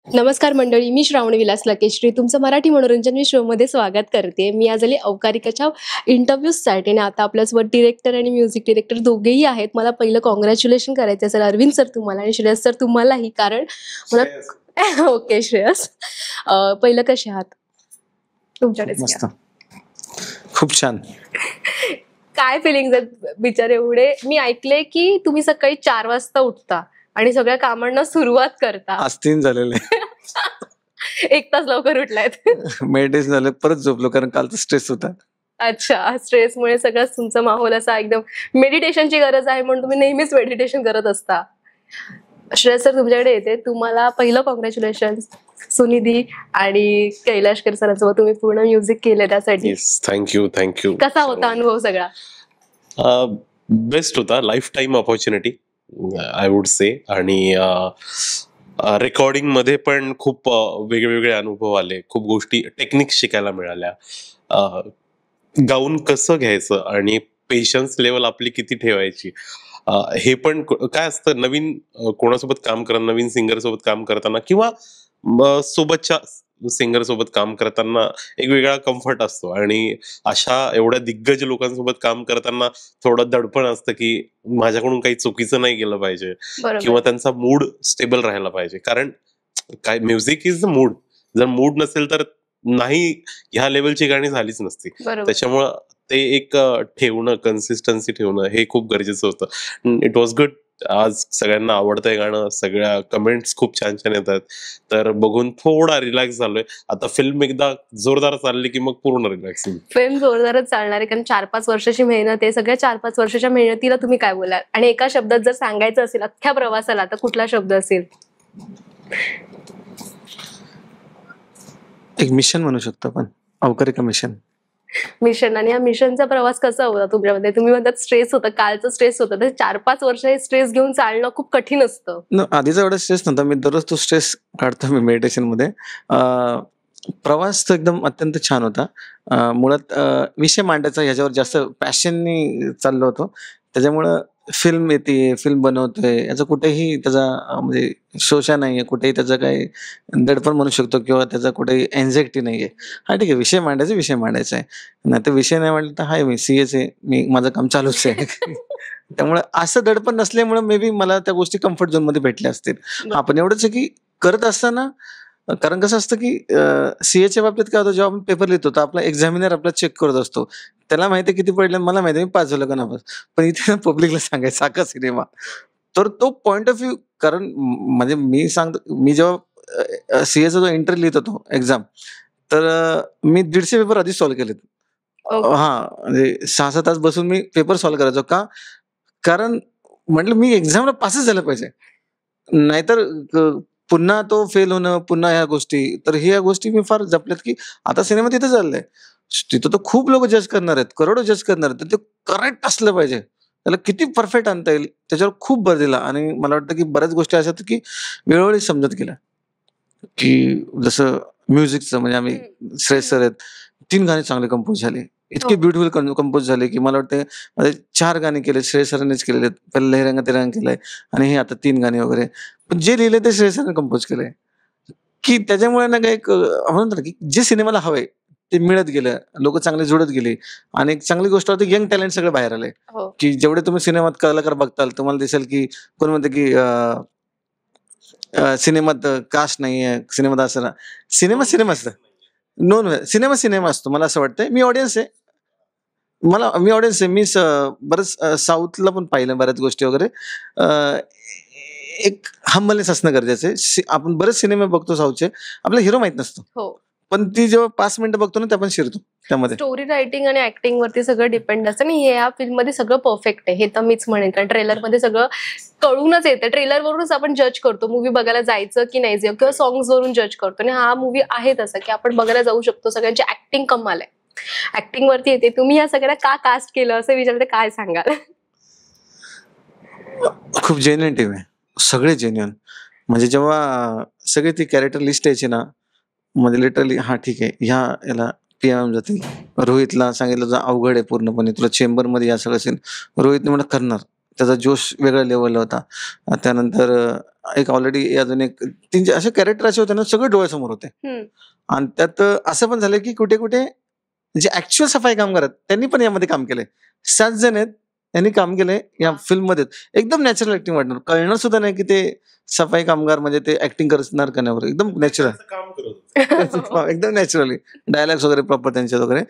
नमस्कार मंडळी, मी श्रावणी विलास लकेश्री तुमचं मराठी मनोरंजन मी शोमध्ये स्वागत करते. मी आज आली अवकारिकाच्या इंटरव्ह्यूजसाठी आणि आता आपल्यासोबत डिरेक्टर आणि म्युझिक डिरेक्टर दोघेही आहेत. मला पहिलं कॉंग्रॅच्युलेशन करायचं असेल अरविंद सर तुम्हाला आणि श्रेयस सर तुम्हालाही, कारण मला ओके श्रेयस, पहिलं कसे आहात? तुमच्याकडे मस्त, खूप छान. काय फिलिंग्स आहेत बिचारे एवढे? मी ऐकले की तुम्ही सकाळी 4 वाजता उठता आणि सगळ्या कामांना सुरुवात करता. आज 3 झालेले. 1 तास लवकर उठलायत. मेडिटेशन झालं, परत झोपलो कारण कालचा स्ट्रेस होता. अच्छा, स्ट्रेसमुळे सगळंच तुमचा माहोल असा एकदम मेडिटेशनची गरज आहे म्हणून तुम्ही नेहमीच मेडिटेशन करत असता. श्रेयस सर तुमच्याकडे येते. तुम्हाला पहिलं कॉंग्रॅच्युलेशन सुनिधी आणि कैलाशकर सरांसोबत तुम्ही पूर्ण म्युझिक केलं त्यासाठी. थँक्यू. कसा होता अनुभव सगळा? बेस्ट होता, life time opportunity I would say. आणि रेकॉर्डिंग मध्ये पण खूप वेगवेगळे अनुभव आले, खूप गोष्टी टेक्निक्स शिकायला मिळाल्या. गाऊन कसं घ्यायचं आणि पेशन्स लेवल आपली किती ठेवायची, हे पण काय असतं नवीन कोणासोबत काम करताना, नवीन सिंगर सोबत काम करताना किंवा सोबतच्या सिंगर सोबत काम करताना एक वेगळा कम्फर्ट असतो. आणि अशा एवढ्या दिग्गज लोकांसोबत काम करताना थोडं दडपण असतं की माझ्याकडून काही चुकीचं नाही गेलं पाहिजे किंवा त्यांचा मूड स्टेबल राहायला पाहिजे. कारण काय, म्युझिक इज द मूड. जर मूड नसेल तर नाही ह्या लेवलची गाणी झालीच नसती. त्याच्यामुळं ते एक ठेवणं, कन्सिस्टन्सी ठेवणं हे खूप गरजेचं होतं. It was good. आज सगळ्यांना आवडतंय गाणं, सगळ्या कमेंट्स खूप छान छान येतात, तर बघून थोडा रिलॅक्स झालोय. आता फिल्म एकदा जोरदार चालली की मग पूर्ण रिलॅक्स. फिल्म जोरदारच चालणार आहे कारण 4-5 वर्षाची मेहनत आहे. सगळ्या 4-5 वर्षाच्या मेहनतीला तुम्ही काय बोलाल? आणि एका शब्दात जर सांगायचं असेल अख्ख्या प्रवासाला तर कुठला शब्द असेल? एक मिशन म्हणू शकतो आपण, अवकारिका मिशन. आणि या मिशनचा प्रवास कसा होता तुमच्यामध्ये? तुम्ही म्हणतात स्ट्रेस होता, कालचं स्ट्रेस होतं, तर 4-5 वर्ष हे स्ट्रेस घेऊन चालणं खूप कठीण असतं. आधीचा एवढा स्ट्रेस नव्हता, मी दररोज तो स्ट्रेस काढतो मी मेडिटेशन मध्ये. प्रवास तो एकदम अत्यंत छान होता. मुळात विषय मांडायचा ह्याच्यावर जास्त पॅशननी चाललो होतो, त्याच्यामुळं फिल्म येते, फिल्म बनवतोय, याचा कुठेही त्याचा म्हणजे शोषा नाहीये, कुठेही त्याचं काही दडपण म्हणू शकतो किंवा त्याचा कुठेही एन्झायटी नाहीये. हा ठीक आहे, विषय मांडायचा आहे. नाही तर विषय नाही मांडला तर हाय, मी सीएच आहे, मी माझं काम चालूच आहे. त्यामुळे असं दडपण नसल्यामुळे मे बी मला त्या गोष्टी कम्फर्ट झोन मध्ये भेटल्या असतील. आपण एवढंच आहे की करत असताना, कारण कसं असतं की सीएच्या बाबतीत काय होतं, जेव्हा आपण पेपर लिहितो तर आपला एक्झामिनर आपला चेक करत असतो, त्याला माहिती किती पडले, मला माहिती मी 5 झालो का नापास. पण इथे पब्लिकला सांगायचा का सिनेमा, तर तो पॉइंट ऑफ व्ह्यू. कारण म्हणजे मी सांगतो, मी जेव्हा सीएचा जो इंटरव्ह्यू लिहित होतो एक्झाम, तर मी 150 पेपर आधी सॉल्व्ह केलेत. हा, म्हणजे 6-6 तास बसून मी पेपर सॉल्व्ह करायचो. का? कारण म्हटलं मी एक्झामला पासच झालं पाहिजे, नाहीतर पुन्हा तो फेल होणं, पुन्हा ह्या गोष्टी. तर ह्या गोष्टी मी फार जपल्यात की आता सिनेमा तिथं चाललाय, तिथं तर खूप लोक जज करणार आहेत, करोडो जज करणार आहेत, तर ते करेक्ट असलं पाहिजे, त्याला किती परफेक्ट आणता येईल त्याच्यावर खूप भर दिला. आणि मला वाटतं की बऱ्याच गोष्टी अशा की वेळोवेळी समजत गेल्या, की जसं म्युझिकचं म्हणजे आम्ही श्रेयस सर आहेत, 3 गाणे चांगले कंपोज झाले, इतके ब्युटिफुल कंपोज झाले की मला वाटतं 4 गाणे केले श्रेयस सरांनीच केलेले आहेत. पहिलं लहरंगा तिरंगा केलंय आणि हे आता 3 गाणे वगैरे, पण जे लिहिले ते श्रेयस सरांनी कंपोज केलंय. की त्याच्यामुळे ना काही एक म्हणून की जे सिनेमाला हवंय ते मिळत गेलं, लोक चांगले जुळत गेले. आणि एक चांगली गोष्ट होती, यंग टॅलेंट सगळे बाहेर आले. की जेवढे तुम्ही सिनेमात कलाकार बघताल तुम्हाला दिसेल की कोण म्हणते की सिनेमात कास्ट नाहीये, सिनेमात असं ना, सिनेमा असतं, सिनेमा असतो. मला असं वाटतंय, मी ऑडियन्स आहे, मी बरंच साऊथला पण पाहिलं बऱ्याच गोष्टी वगैरे. एक हंबलनेस असणं गरजेचं आहे. आपण बरेच सिनेमे बघतो साऊथचे, आपला हिरो माहित नसतो, पण ती जेव्हा 5 मिनिटं बघतो ना ते आपण शिरतो त्यामध्ये. स्टोरी रायटिंग आणि ऍक्टिंग वरती सगळं डिपेंड असतं आणि या फिल्म मध्ये सगळं परफेक्ट आहे हे तर मीच म्हणेन. कारण ट्रेलर मध्ये सगळं कळूनच येतं, ट्रेलर वरूनच आपण जज करतो मूवी बघायला जायचं की नाही जायचं, किंवा सॉंग्स वरून जज करतो. आणि हा मूवी आहे तसं की आपण बघायला जाऊ शकतो. सगळ्यांची ऍक्टिंग कमाल आहे, ऍक्टिंग वरती येते. तुम्ही या सगळ्या का कास्ट केलं असं विचारलं काय सांगाल? खूप जेन्युइन टीम आहे, सगळे जेन्युइन. म्हणजे जेव्हा सगळे ती कॅरेक्टर लिस्ट यायची ना, म्हणजे लिटरली हा ठीक आहे, ह्या याला पीएम जातील. रोहितला सांगितलं तर अवघड आहे पूर्णपणे, तुला चेंबरमध्ये या सगळं सीन. रोहितने मला करणार, त्याचा जोश वेगळ्या लेवलला होता. त्यानंतर एक ऑलरेडी अजून एक तीन असे कॅरेक्टर असे होते ना, सगळे डोळ्यासमोर होते. हम्म. आणि त्यात असं पण झालं की कुठे कुठे जे ऍक्च्युअल सफाई कामगार आहेत त्यांनी पण यामध्ये काम केलंय. 7 जण आहेत, त्यांनी काम केलंय या फिल्म मध्ये. एकदम नॅचरल ऍक्टिंग वाटणार, कळणार सुद्धा नाही की ते सफाई कामगार म्हणजे ते ऍक्टिंग करणार का नाही वगैरे. एकदम नॅचरल, काम करत एकदम नॅचरली डायलॉग्स वगैरे प्रॉपर त्यांचे वगैरे.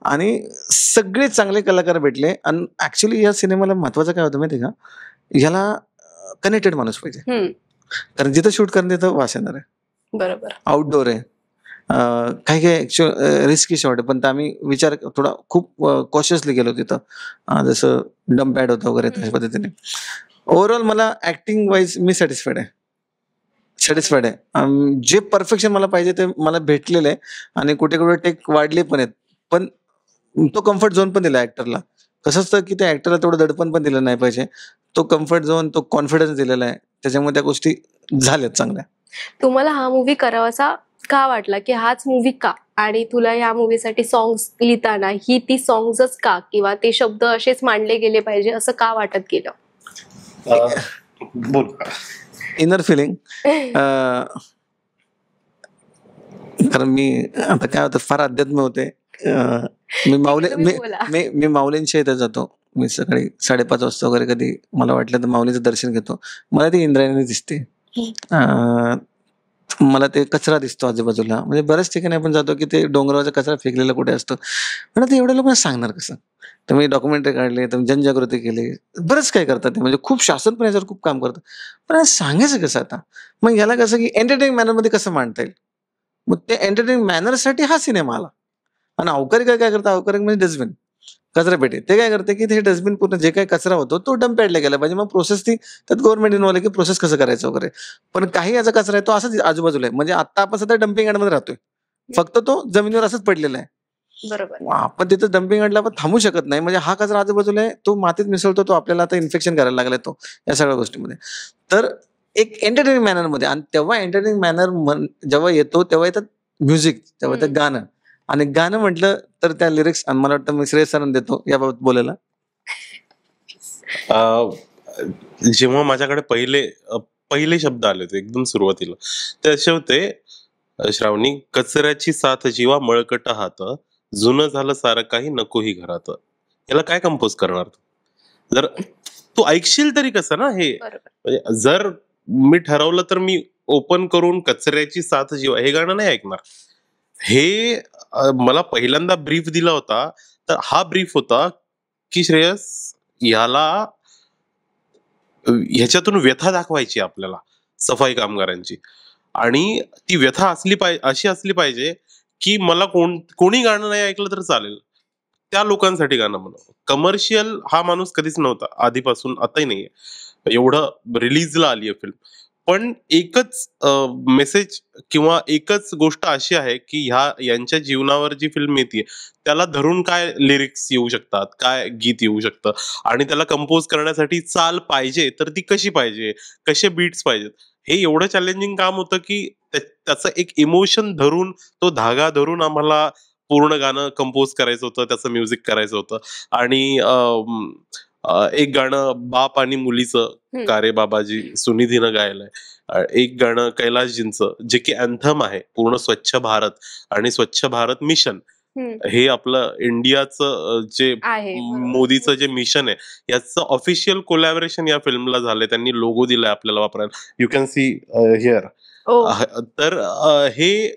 आणि सगळे चांगले कलाकार भेटले. आणि ऍक्च्युली या सिनेमाला महत्वाचं काय होतं माहिती का, ह्याला कनेक्टेड माणूस पाहिजे. हम्म. कारण जिथं शूट करणं तिथं वास येणार आहे. बरोबर. आउटडोर आहे. काही काही रिस्की शॉट आहे, पण ते आम्ही विचार थोडा खूप कॉशियसली गेलो तिथं. जसं डम्प पॅड होतं वगैरे तशा पद्धतीने. ओव्हरऑल मला ऍक्टिंग वाईज मी सॅटिस्फाईड आहे. जे परफेक्शन मला पाहिजे ते मला भेटलेलं आहे. आणि कुठे कुठे टेक वाढले पण आहेत, पण तो कम्फर्ट झोन पण दिला ऍक्टरला. कसं असतं की त्या ऍक्टरला तेवढं दडपण पण दिलं नाही पाहिजे. तो कम्फर्ट झोन, तो कॉन्फिडन्स दिलेला आहे, त्याच्यामुळे त्या गोष्टी झाल्यात चांगल्या. तुम्हाला हा मूवी करावासा का वाटला, की हाच मूवी का, आणि तुला या मूवीसाठी सॉंग्स लिहिताना ही ती सॉंग्सच का, किंवा ते शब्द असेच मांडले गेले पाहिजे असं का वाटत गेलं? बोल. Inner feeling. कारण मी आता काय होतं, फार अध्यात्म होते. मी माऊली तुम्ही बोला. मी माऊलींच्या इथे जातो. मी सकाळी 5:30 वाजता वगैरे कधी मला वाटलं तर माऊलीचं दर्शन घेतो. मला ती इंद्रायणी दिसते. मला ते कचरा दिसतो आजूबाजूला. म्हणजे बऱ्याच ठिकाणी आपण जातो की ते डोंगरावरचा कचरा फेकलेला कुठे असतो. पण आता एवढ्या लोकांना सांगणार कसं? तर मी डॉक्युमेंटरी काढले, तर जनजागृती केली, बरंच काय करतात ते. म्हणजे खूप शासन पण याच्यावर खूप काम करतं. पण आज सांगायचं कसं आता? मग याला कसं की एंटरटेनिंग मॅनरमध्ये कसं मांडता येईल? मग ते एंटरटेनिंग मॅनरसाठी हा सिनेमा आला. आणि अवकारी काय करतात, अवकारी म्हणजे डस्टबिन, कचरा पेटी. ते काय करते की ते डस्टबिन पूर्ण जे काही कचरा होतो तो डंप पॅडला गेला पाहिजे. मग प्रोसेस ती त्यात गव्हर्नमेंट इन्व्हॉल्व आहे की प्रोसेस कसं करायचं वगैरे. पण काही याचा कचरा आहे तो असाच आजूबाजूला आहे. म्हणजे आता आपण सध्या डम्पिंग यार्डमध्ये राहतोय, फक्त तो जमिनीवर असंच पडलेला आहे. बरोबर. आपण तिथं डम्पिंग यार्डला आपण थांबू शकत नाही. म्हणजे हा कचरा आजूबाजूला आहे, तो मातीत मिसळतो, तो आपल्याला आता इन्फेक्शन करायला लागलाय तो या सगळ्या गोष्टीमध्ये. तर एक एंटरटेनिंग मॅनरमध्ये. आणि तेव्हा एंटरटेनिंग मॅनर जेव्हा येतो तेव्हा येतात म्युझिक, तेव्हा येतं गाणं. आणि गाणं म्हटलं तर त्या लिरिक्स, आणि मला वाटतं मी श्रेयस सरांना देतो याबाबत बोलायला. जेव्हा माझ्याकडे पहिले शब्द आले होते एकदम सुरुवातीला, ते असे होते, श्रावणी, कचऱ्याची साथ जीवा मळकट हात, जुनं झालं सारं काही नकोही घरात. याला काय कंपोज करणार तू? जर तू ऐकशील तरी कसं ना हे? बरोबर. म्हणजे जर मी ठरवलं तर मी ओपन करून कचऱ्याची साथ जीवा हे गाणं नाही ऐकणार. हे मला पहिल्यांदा ब्रीफ दिला होता, तर हा ब्रीफ होता की श्रेयस, ह्याच्यातून व्यथा दाखवायची आपल्याला सफाई कामगारांची. आणि ती व्यथा अशी असली पाहिजे की मला कोणी गाणं नाही ऐकलं तर चालेल, त्या लोकांसाठी गाणं म्हणावं. कमर्शियल हा माणूस कधीच नव्हता आधीपासून, आताही नाहीये. एवढं रिलीजला आली आहे फिल्म, पण एकच मेसेज किंवा एकच गोष्ट अशी आहे की यांच्या जीवनावर जी फिल्म येते त्याला धरून काय लिरिक्स येऊ शकतात, काय गीत येऊ शकतं, आणि त्याला कंपोज करण्यासाठी चाल पाहिजे तर ती कशी पाहिजे, कसे बीट्स पाहिजेत, हे एवढं चॅलेंजिंग काम होतं की त्याचं एक इमोशन धरून, तो धागा धरून आम्हाला पूर्ण गाणं कंपोज करायचं होतं, त्याचं म्युझिक करायचं होतं. आणि एक गाणं बाप आणि मुलीचं, कारे बाबाजी सुनिधीनं गायलंय. एक गाणं कैलाशजींचं, जे की अँथम आहे पूर्ण स्वच्छ भारत आणि स्वच्छ भारत मिशन. हे आपलं इंडियाचं जे मोदीचं जे मिशन आहे याचं ऑफिशियल कोलॅबरेशन या फिल्मला झालंय. त्यांनी लोगो दिलाय आपल्याला वापरायला, यू कॅन सी हिअर. तर हे,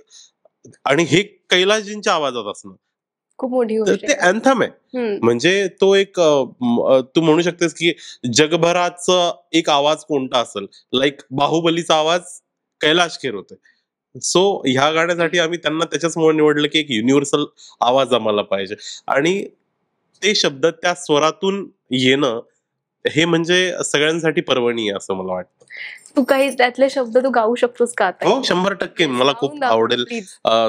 आणि हे कैलाशजींच्या आवाजात असणं खूप मोठी तर गोष्ट ते अँथम आहे. म्हणजे तो एक तू म्हणू शकतेस की जगभराचा एक आवाज कोणता असेल, लाईक बाहुबलीचा आवाज कैलाश खेर होते. सो ह्या गाण्यासाठी आम्ही त्यांना त्याच्याचमुळे निवडलं की एक युनिव्हर्सल आवाज आम्हाला पाहिजे, आणि ते शब्द त्या स्वरातून येणं हे म्हणजे सगळ्यांसाठी पर्वणी आहे असं मला वाटतं. तू काही त्यातले शब्द तू गाऊ शकतोस का आता? हो, 100%. मला खूप आवडेल.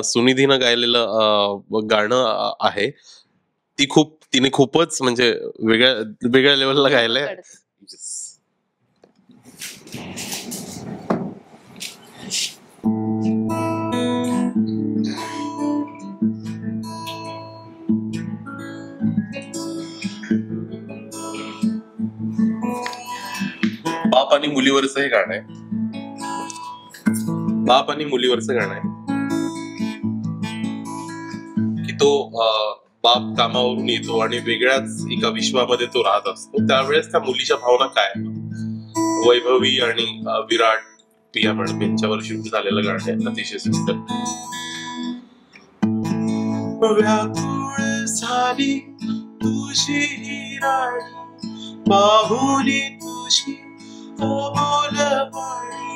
सुनिधीनं गायलेलं गाणं आहे. तिने खूपच म्हणजे वेगळ्या लेवलला गायलंय. बाप आणि मुलीवरच हे गाणं आहे. बाप आणि मुलीवरचं गाणं आहे की तो बाप कामावरून येतो आणि वेगळ्याच एका विश्वामध्ये तो राहत असतो. त्यावेळेस त्या मुलीच्या भावना काय, वैभवी आणि विराट पिया मॅडम यांच्यावर शूट झालेलं गाणं आहे, अतिशय सुंदर. व्याकुळ झाली तुझी ही राणी, बाहुली तुझी बोलवाणी,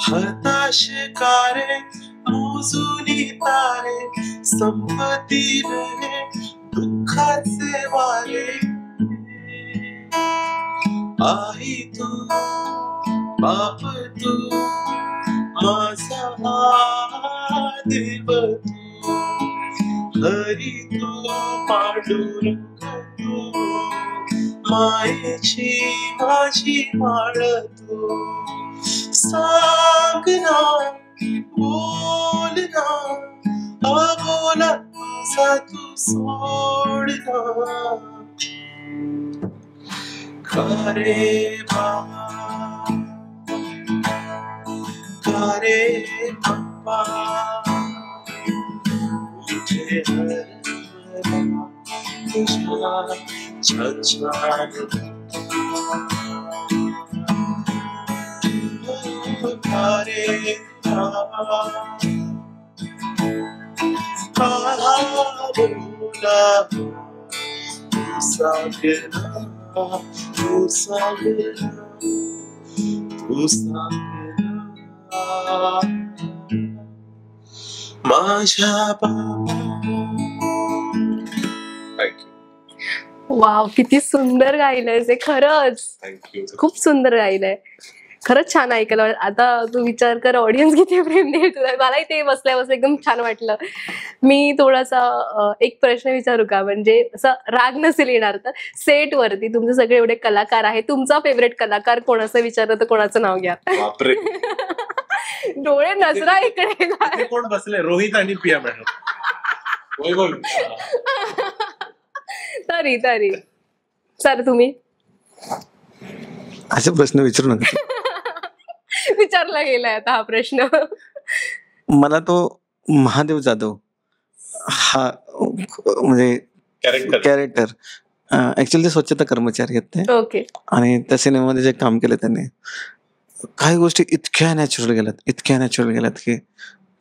हताश कारे मोजुनी तारे, संपती रहे दुःखाचे वारे. आई तू बाप तू माझा देव तू, हरी तू पांडुरंग तू, मायेची माझी माळ तू. सांग ना बोल ना अबोला तुझा तू सोड ना. का रे बाबा का रे पप्पा, तुझे हरभरा तुझ्या छछान. का रे बाबा का बोला तू सांगना, तू सांगना, तू सांगना माझ्या बाबा. थँक्यू. वाव, किती सुंदर गायलंय ते, खरंच थँक्यू. खूप सुंदर गायलंय. खरंच छान ऐकायला. आता तू विचार कर ऑडियन्स किती प्रेम देईल तुला. मलाही ते बसल्या बसल्या एकदम छान वाटलं. मी थोडासा एक प्रश्न विचारू का, म्हणजे असं राग नसेल येणार तर, सेट वरती तुमचे सगळे एवढे कलाकार आहेत, तुमचा फेवरेट कलाकार कोण असं विचारलं तर कोणाचं नाव घ्या? बापरे, डोळे नजरा इकडे. इथे कोण बसले? रोहित आणि पिया मॅडम. वैभव. तरी तरी सर तुम्ही असे प्रश्न विचारू नका. विचारला गेलाय आता हा प्रश्न. मला तो महादेव जाधव हा म्हणजे कॅरेक्टर ऍक्च्युअली ते स्वच्छता कर्मचारी आहेत ते. ओके. आणि त्या सिनेमामध्ये जे काम केलं त्यांनी, काही गोष्टी इतक्या नॅचरल गेल्यात की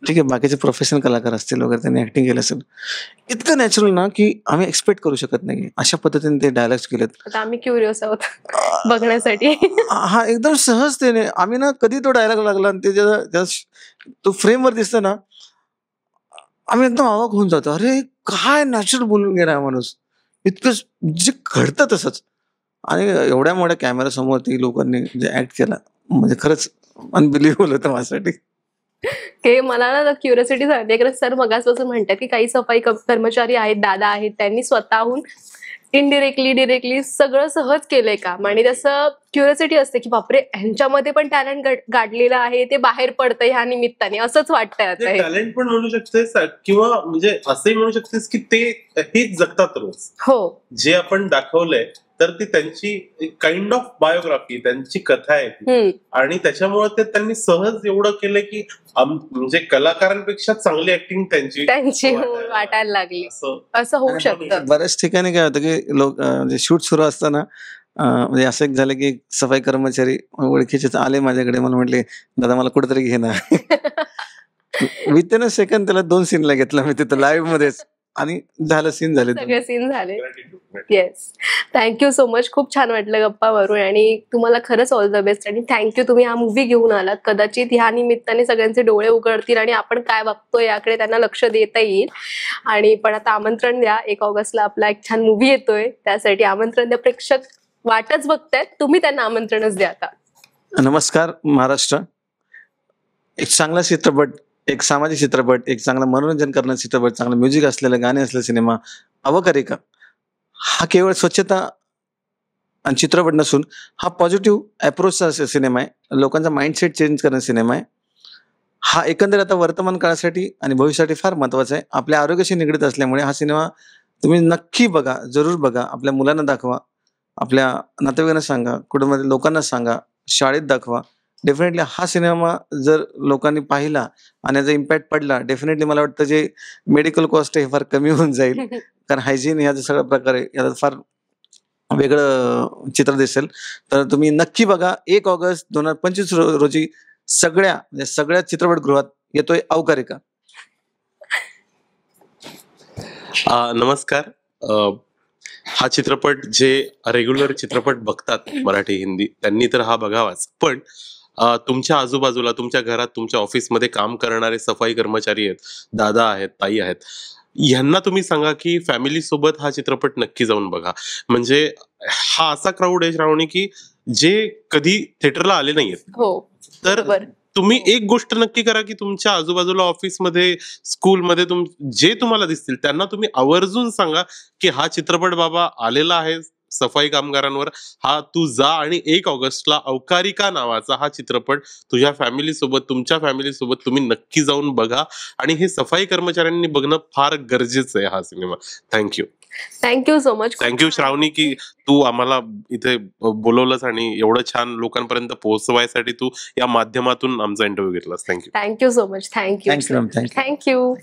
ठीक आहे, बाकीचे प्रोफेशनल कलाकार असतील वगैरे, त्यांनी ऍक्टिंग केलं असेल, इतकं नॅचरल ना की आम्ही एक्सपेक्ट करू शकत नाही. अशा पद्धतीने ते डायलॉग्स केलेत. आता आम्ही क्युरियस आहोत बघण्यासाठी. हा, एकदम सहजतेने. आम्ही ना कधी तो डायलॉग लागला आणि ते तो फ्रेमवर दिसतो ना, आम्ही एकदम अवाक होऊन जातो. अरे काय नॅचरल बोलून गेला हा माणूस, इतकं जे घडतं तसंच. आणि एवढ्या मोठ्या कॅमेरा समोर ती लोकांनी जे ऍक्ट केला, म्हणजे खरंच अनबिलिव्हेबल होतं माझ्यासाठी. हे मला ना क्युरियोसिटी झाली, कारण सर मगाचपासून म्हणतात की काही सफाई कर्मचारी आहेत, दादा आहेत, त्यांनी स्वतःहून इनडिरेक्टली डिरेक्टली सगळं सहज केलंय काम. आणि तसं क्युरियोसिटी असते की बापरे, ह्यांच्यामध्ये पण टॅलेंट गाडलेलं आहे, ते बाहेर पडतंय ह्या निमित्ताने, असंच वाटतंय आता. टॅलेंट पण म्हणू शकतेस किंवा म्हणजे असंही म्हणू शकतेस की ते हेच जगतात रोज. हो, जे आपण दाखवलंय तर ती त्यांची काइंड ऑफ बायोग्राफी, त्यांची कथा आहे ती. आणि त्याच्यामुळे ते त्यांनी सहज एवढं केलं की म्हणजे कलाकारांपेक्षा चांगली ऍक्टिंग त्यांची वाटायला लागली. असं होऊ शकतं. बऱ्याच ठिकाणी काय होतं की लोक म्हणजे शूट सुरू असताना म्हणजे असं एक झालं की सफाई कर्मचारी ओळखीचे आले माझ्याकडे, मला म्हटले दादा मला कुठेतरी घे ना. विथिन अ सेकंड त्याला 2 सीनला घेतला मी तिथं लाईव्ह मध्येच, आणि झालं, सीन झाले, सगळे सीन झाले. Yes, thank you so much. खूप छान वाटलं गप्पा मारून, आणि तुम्हाला खरंच ऑल द बेस्ट. आणि थँक्यू, तुम्ही हा मूवी घेऊन आलात. कदाचित ह्या निमित्ताने सगळ्यांचे डोळे उघडतील आणि आपण काय बघतोय याकडे त्यांना लक्ष देता येईल. आणि पण आता आमंत्रण द्या, 1 ऑगस्टला आपला एक छान मूवी येतोय, त्यासाठी आमंत्रण द्या. प्रेक्षक वाटच बघतायत, तुम्ही त्यांना आमंत्रणच द्या आता. नमस्कार महाराष्ट्र. एक चांगला चित्रपट, एक सामाजिक चित्रपट, एक चांगला मनोरंजन करणारा चित्रपट, चांगलं म्युझिक असलेलं, गाणे असलेला सिनेमा अवकारिका हा केवळ स्वच्छता आणि चित्रपट नसून हा पॉझिटिव्ह अप्रोचचा सिनेमा आहे. लोकांचा माइंडसेट चेंज करणारा सिनेमा आहे. हा एकंदर आता वर्तमान काळासाठी आणि भविष्यासाठी फार महत्वाचा आहे. आपल्या आरोग्याशी निगडीत असल्यामुळे हा सिनेमा तुम्ही नक्की बघा, जरूर बघा, आपल्या मुलांना दाखवा. आपल्या नातेवाईकांना सांगा, कुटुंबातील लोकांना सांगा, शाळेत दाखवा. डेफिनेटली हा सिनेमा जर लोकांनी पाहिला आणि याचा इम्पॅक्ट पडला, डेफिनेटली मला वाटतं जे मेडिकल कॉस्ट आहे हे फार कमी होऊन जाईल. कारण हायजीन ह्या सगळ्या प्रकारे याला फार वेगळं चित्र दिसेल. तर तुम्ही नक्की बघा. 1 ऑगस्ट 2025 रोजी सगळ्या चित्रपटगृहात येतोय अवकारिका. नमस्कार. हा चित्रपट जे रेग्युलर चित्रपट बघतात मराठी हिंदी त्यांनी तर हा बघावाच, पण तुमच्या आजूबाजूला तुमच्या घरात तुमच्या ऑफिसमध्ये काम करणारे सफाई कर्मचारी आहेत, दादा आहेत, ताई आहेत, ह्यांना तुम्ही सांगा की फॅमिली सोबत हा चित्रपट नक्की जाऊन बघा. म्हणजे हा असा क्राऊड आहे श्रावणी की जे कधी थिएटरला आले नाहीयेत. हो तर बरोबर. तुम्ही एक गोष्ट नक्की करा की तुमच्या आजूबाजूला ऑफिसमध्ये, स्कूलमध्ये जे तुम्हाला दिसतील त्यांना तुम्ही आवर्जून सांगा की हा चित्रपट बाबा आलेला आहे सफाई कामगारांवर. हा तू जा आणि 1 ऑगस्टला अवकारिका नावाचा हा चित्रपट तुझ्या फॅमिली सोबत, तुमच्या फॅमिली सोबत तुम्ही नक्की जाऊन बघा. आणि हे सफाई कर्मचाऱ्यांनी बघणं फार गरजेचं आहे हा cinema. Thank you. Thank you so much. Thank you Shravani की तू आम्हाला इथे बोलवलंस आणि एवढं छान लोकांपर्यंत पोहोचवायसाठी तू या माध्यमातून आमचा इंटरव्ह्यू घेतलास. Thank you. Thank you so much. Thank you thank you ma'am. Thank you. Thank you.